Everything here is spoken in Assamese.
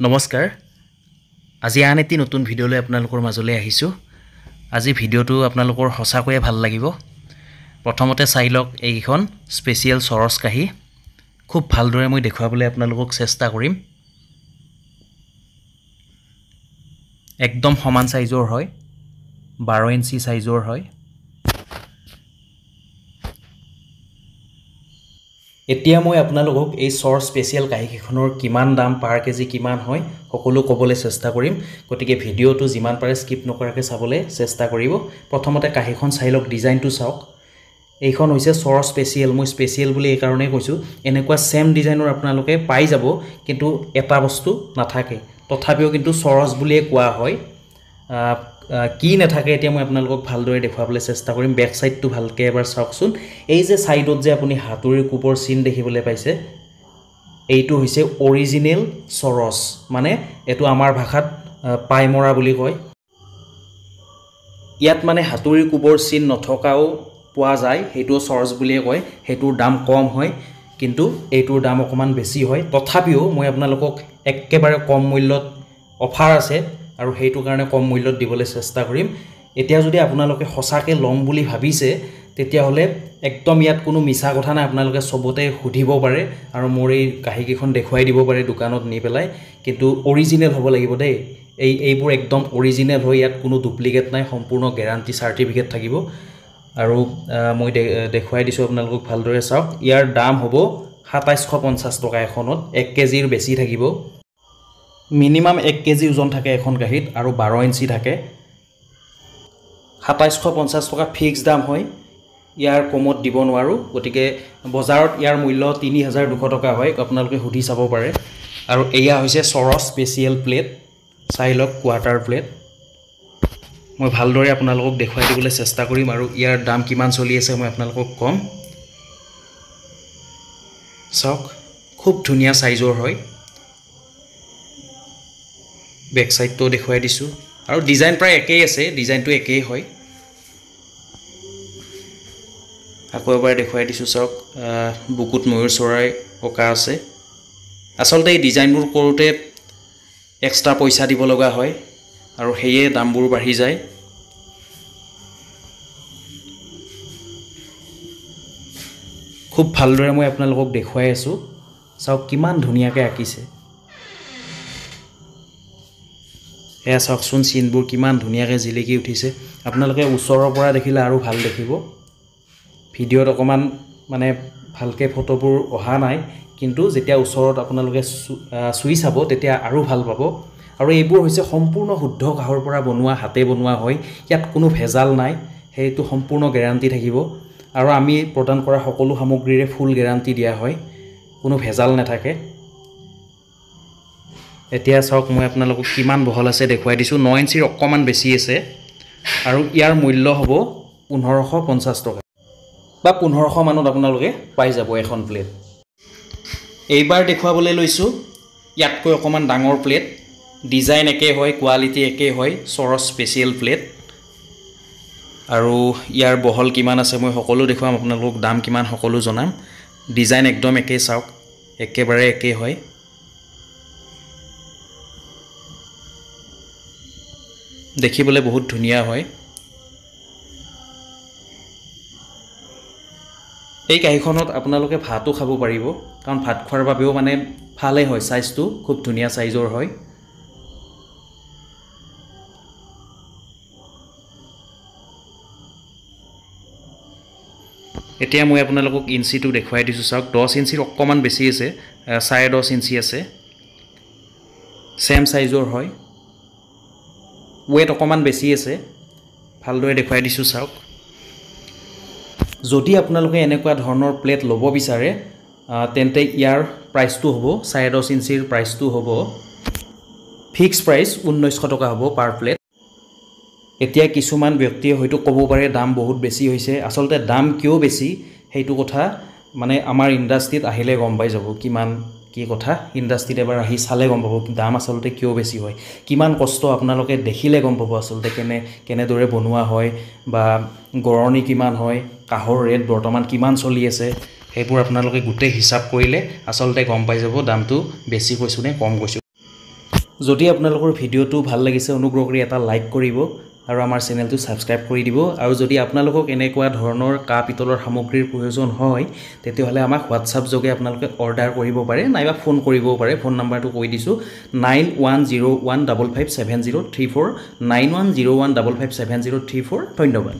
নমস্কাৰ আজি আন এটি নতুন ভিডিঅ' লৈ আপোনালোকৰ মাজলৈ আহিছোঁ আজি ভিডিঅ'টো আপোনালোকৰ সঁচাকৈয়ে ভাল লাগিব প্ৰথমতে চাই লওক এইখন স্পেচিয়েল চৰস কাহি খুব ভালদৰে মই দেখুৱাবলৈ আপোনালোকক চেষ্টা কৰিম একদম সমান সাইজৰ হয় 12 ইঞ্চি সাইজৰ হয় এতিয়া মই আপোনালোকক এই চৰ স্পেচিয়েল কাহিখনৰ কিমান দাম পাৰ কেজি কিমান হয় সকলো ক'বলৈ চেষ্টা কৰিম গতিকে ভিডিঅ'টো যিমান পাৰে স্কিপ নকৰাকৈ চাবলৈ চেষ্টা কৰিব প্ৰথমতে কাহিখন চাই লওক ডিজাইনটো চাওক এইখন হৈছে চৰ স্পেচিয়েল মই স্পেচিয়েল বুলি এই কাৰণে কৈছো এনেকুৱা সেম ডিজাইনৰ আপোনালোকে পাই যাব কিন্তু এটা বস্তু নাথাকে তথাপিও কিন্তু চৰস বুলিয়ে কোৱা হয় কি নাথাকে এতিয়া মই আপোনালোকক ভালদৰে দেখুৱাবলৈ চেষ্টা কৰিম বেক সাইডটো ভালকৈ এবাৰ চাওকচোন এই যে সাইডত যে আপুনি হাতুৰিৰ কুপৰ চিন দেখিবলৈ পাইছে এইটো হৈছে অৰিজিনেল চৰস মানে এটো আমাৰ ভাষাত পাইমৰা বুলি কয় ইয়াত মানে হাতুৰিৰ কুপৰ চিন নথকাও পোৱা যায় হেতু চৰস বুলিয়ে কয় হেতুৰ দাম কম হয় কিন্তু এইটোৰ দাম অকমান বেছি হয় তথাপিও মই আপোনালোকক একেবাৰে কম মূল্যত অফাৰ আছে আৰু হেতু কাৰণে কম মূল্যত দিবলৈ চেষ্টা কৰিম এতিয়া যদি আপোনালোকে সঁচাকে লম বুলি ভাবিছে তেতিয়া হলে একদম ইয়াত কোনো মিছা কথা নাই আপোনালোকে সবতে খুধিব পাৰে আৰু মোৰ এই কাহিকেখন দেখুৱাই দিব পাৰে দোকানত নি পেলাই কিন্তু অৰিজিনেল হ'ব লাগিব দেই এইবোৰ একদম অৰিজিনেল হয় ইয়াত কোনো ডুপ্লিকেট নাই সম্পূৰ্ণ গ্যাৰান্টি সাৰ্টিফিকেট থাকিব আৰু মই দেখুৱাই দিছো আপোনালোকক ভালদৰে চাওক ইয়াৰ দাম হ'ব 2750 টকা এখনত 1 কেজিৰ বেছি থাকিব মিনিমাম 1 কেজি ওজন থাকে এখন কাহিত আৰু 12 ইঞ্চি থাকে 2750 টকা ফিক্স দাম হয় ইয়াৰ কমত দিব নোৱাৰো গতিকে বজাৰত ইয়াৰ মূল্য 3200 টকা হয় আপোনালোকে হুধি চাব পাৰে আৰু এয়া হৈছে চৰস স্পেচিয়েল প্লেট চাই লওক কোৱাৰ্টাৰ প্লেট মই ভালদৰে আপোনালোকক দেখুৱাই দিবলৈ চেষ্টা কৰিম আৰু ইয়াৰ দাম কিমান চলি আছে মই আপোনালোকক কম চাওক খুব ধুনিয়া সাইজৰ হয় বেক সাইডটো দেখুৱাই দিছো আৰু ডিজাইন প্ৰায় একেই আছে ডিজাইনটো একেই হয় আকৌ এবাৰ দেখুৱাই দিছো চাওক বুকুত ময়ূৰ চৰাই পকা আছে আসলতে এই ডিজাইনবোৰ কৰোতে এক্সট্ৰা পইচা দিব লগা হয় আৰু হেয়ে দামবোৰ বাঢ়ি যায় খুব ভালদৰে মই আপোনালোকক দেখুৱাই আছো চাওক কিমান ধুনিয়াকৈ আকিছে এয়া চাওকচোন চিনবোৰ কিমান ধুনিয়াকৈ জিলিকি উঠিছে আপোনালোকে ওচৰৰ পৰা দেখিলে আৰু ভাল দেখিব ভিডিঅ'ত অকমান মানে ভালকে ফটোবোৰ অহা নাই কিন্তু যেতিয়া ওচৰত আপোনালোকে সুই চাব তেতিয়া আৰু ভাল পাব আৰু এইবোৰ হৈছে সম্পূৰ্ণ শুদ্ধ কাহৰ পৰা বনোৱা হাতে বনোৱা হয় ইয়াত কোনো ভেজাল নাই হেতু সম্পূৰ্ণ গ্যাৰান্টি থাকিব আৰু আমি প্ৰদান কৰা সকলো সামগ্ৰীৰে ফুল গ্যাৰান্টি দিয়া হয় কোনো ভেজাল নাথাকে এতিয়া চাওক মই আপোনালোকক কিমান বহল আছে দেখুৱাই দিছো 9 ইঞ্চিৰ অকমান বেছি আছে আৰু ইয়াৰ মূল্য হ'ব 1550 টকা বা 1500 মানত আপোনালোকে পাই যাব এখন প্লেট এইবাৰ দেখুৱাবলৈ লৈছো ইয়াতকৈ অকমান ডাঙৰ প্লেট ডিজাইন একে হয় কোৱালিটি একে হয় চৰস স্পেচিয়েল প্লেট আৰু ইয়াৰ বহল কিমান আছে মই সকলো দেখুৱাম আপোনালোকক দাম কিমান সকলো জনাম ডিজাইন একদম একে চাওক একেবাৰে একে হয় দেখিবলৈ বহুত ধুনিয়া হয় এই কাহিখনত আপোনালোকে ভাতও খাব পাৰিব কাৰণ ভাত খোৱাৰ বাবেও মানে ভালে হয় সাইজটো খুব ধুনিয়া সাইজৰ হয় এতিয়া মই আপোনালোকক ইঞ্চিটো দেখুৱাই দিছো চাওক 10 ইঞ্চিৰ অকমান বেছি আছে 10.5 ইঞ্চি আছে সেম সাইজৰ হয় ওয়েট অকমান বেছি আছে ভালদৰে দেখুৱাই দিছো চাওক যদি আপোনালোকে এনেকুৱা ধৰণৰ প্লেট ল'ব বিচাৰে তেন্তে ইয়াৰ প্ৰাইসটো হ'ব 10.5 ইঞ্চিৰ প্ৰাইসটো হ'ব ফিক্স প্ৰাইস 1900 টকা হ'ব পাৰ প্লেট এতিয়া কিছুমান ব্যক্তিয়ে হয়তো ক'ব পাৰে দাম বহুত বেছি হৈছে আসলতে দাম কিয় বেছি হেতু কথা মানে আমাৰ ইন্ডাষ্ট্ৰিত আহিলে গম পাই যাব কিমান কি কথা ইন্ডাষ্ট্ৰিত এবাৰ আহি চালে গম পাব দাম আসলতে কিয় বেছি হয় কিমান কষ্ট আপোনালোকে দেখিলে গম পাব আসলতে কেনে দৰে বনোৱা হয় বা গৰণী কিমান হয় কাহৰ ৰেট বৰ্তমান কিমান চলি আছে হেবোৰ আপোনালোকে গুটে হিসাব কৰিলে আসলতে গম পাই যাব দামটো বেছি কৈছো নে কম কৈছো যদি আপোনালোকৰ ভিডিঅ'টো ভাল লাগিছে অনুগ্ৰহ কৰি এটা লাইক কৰিব আৰু আমাৰ চেনেলটো ছাবস্ক্ৰাইব কৰি দিব আৰু যদি আপোনালোকক এনেকুৱা ধৰণৰ কাঁহ পিতলৰ সামগ্ৰীৰ প্ৰয়োজন হয় তেতিয়াহ'লে আমাক হোৱাটছআপ যোগে আপোনালোকে অৰ্ডাৰ কৰিব পাৰে নাইবা ফোন কৰিবও পাৰে ফোন নাম্বাৰটো কৈ দিছোঁ 9101557034 9101557034 ধন্যবাদ